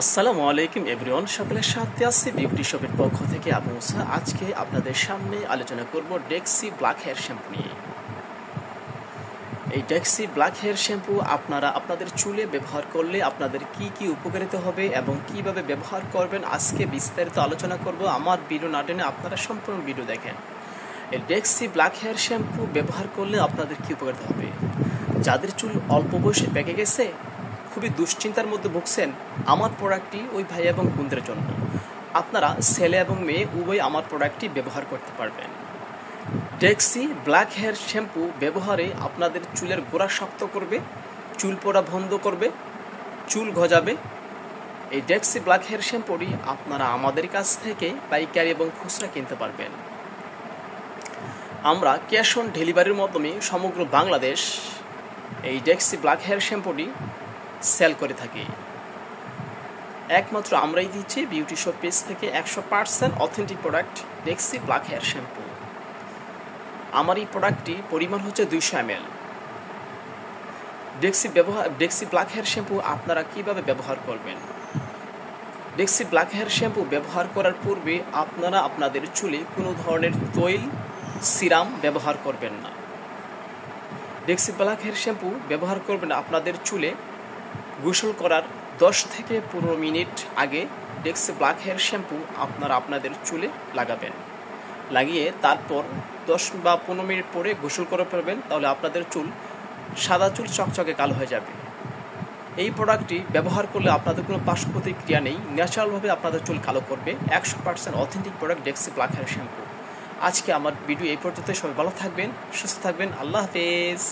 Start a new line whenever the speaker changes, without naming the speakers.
আসসালামু আলাইকুম এভরিওয়ান, সকলের সাথে আছি বিউটি শপের পক্ষ থেকে আবু মুসা। আজকে আপনাদের সামনে আলোচনা করব ডেক্সি ব্ল্যাক হেয়ার শ্যাম্পু নিয়ে। এই ডেক্সি ব্ল্যাক হেয়ার শ্যাম্পু আপনারা আপনাদের চুলে ব্যবহার করলে আপনাদের কি কি উপকারিতা হবে এবং কিভাবে ব্যবহার করবেন আজকে বিস্তারিত আলোচনা করব। আমার ভিডিও না টেনে আপনারা সম্পূর্ণ ভিডিও দেখেন। এই ডেক্সি ব্ল্যাক হেয়ার শ্যাম্পু ব্যবহার করলে আপনাদের কি উপকারিতা হবে? যাদের চুল অল্প বয়সে পেকে গেছে, খুবই দুশ্চিন্তার মধ্যে ভুগছেন, আমার প্রোডাক্টটি ওই ভাই এবং বোনদের জন্য। আপনারা ছেলে এবং মেয়ে উভয় আমার প্রোডাক্টটি ব্যবহার করতে পারবেন। ডেক্সি ব্ল্যাক হেয়ার শ্যাম্পু ব্যবহারে আপনাদের চুলের গোড়া শক্ত করবে, চুল পড়া বন্ধ করবে, চুল গজাবে। এই ডেক্সি ব্ল্যাক হেয়ার শ্যাম্পুটি আপনারা আমাদের কাছ থেকে পাইকারি এবং খুচরা কিনতে পারবেন। আমরা ক্যাশ অন ডেলিভারির মাধ্যমে সমগ্র বাংলাদেশ এই ডেক্সি ব্ল্যাক হেয়ার শ্যাম্পুটি সেল করে থাকি। একমাত্র আমরাই দিচ্ছি বিউটি শপ পেজ থেকে 100% authentic product Dexe black hair shampoo. আমার এই প্রোডাক্টটি পরিমাণ হচ্ছে 200 ml। Dexe black hair shampoo আপনারা কিভাবে ব্যবহার করবেন? ডেক্সি ব্ল্যাক হেয়ার শ্যাম্পু ব্যবহার করার পূর্বে আপনারা আপনাদের চুলে কোনো ধরনের তৈল সিরাম ব্যবহার করবেন না। ডেক্সি ব্ল্যাক হেয়ার শ্যাম্পু ব্যবহার করবেন আপনাদের চুলে গোসল করার 10 থেকে 15 মিনিট আগে ডেক্সি ব্ল্যাক হেয়ার শ্যাম্পু আপনারা আপনাদের চুলে লাগাবেন। লাগিয়ে তারপর 10 বা 15 মিনিট পরে গোসল করে ফেলবেন। তাহলে আপনাদের চুল সাদা চুল চকচকে কালো হয়ে যাবে। এই প্রোডাক্টটি ব্যবহার করলে আপনাদের কোনো পার্শ্ব প্রতিক্রিয়া নেই, ন্যাচারালভাবে আপনাদের চুল কালো করবে। 100% authentic product Dexe black hair shampoo. আজকে আমার ভিডিও এই পর্যন্ত। সবাই ভালো থাকবেন, সুস্থ থাকবেন। আল্লাহ হাফেজ।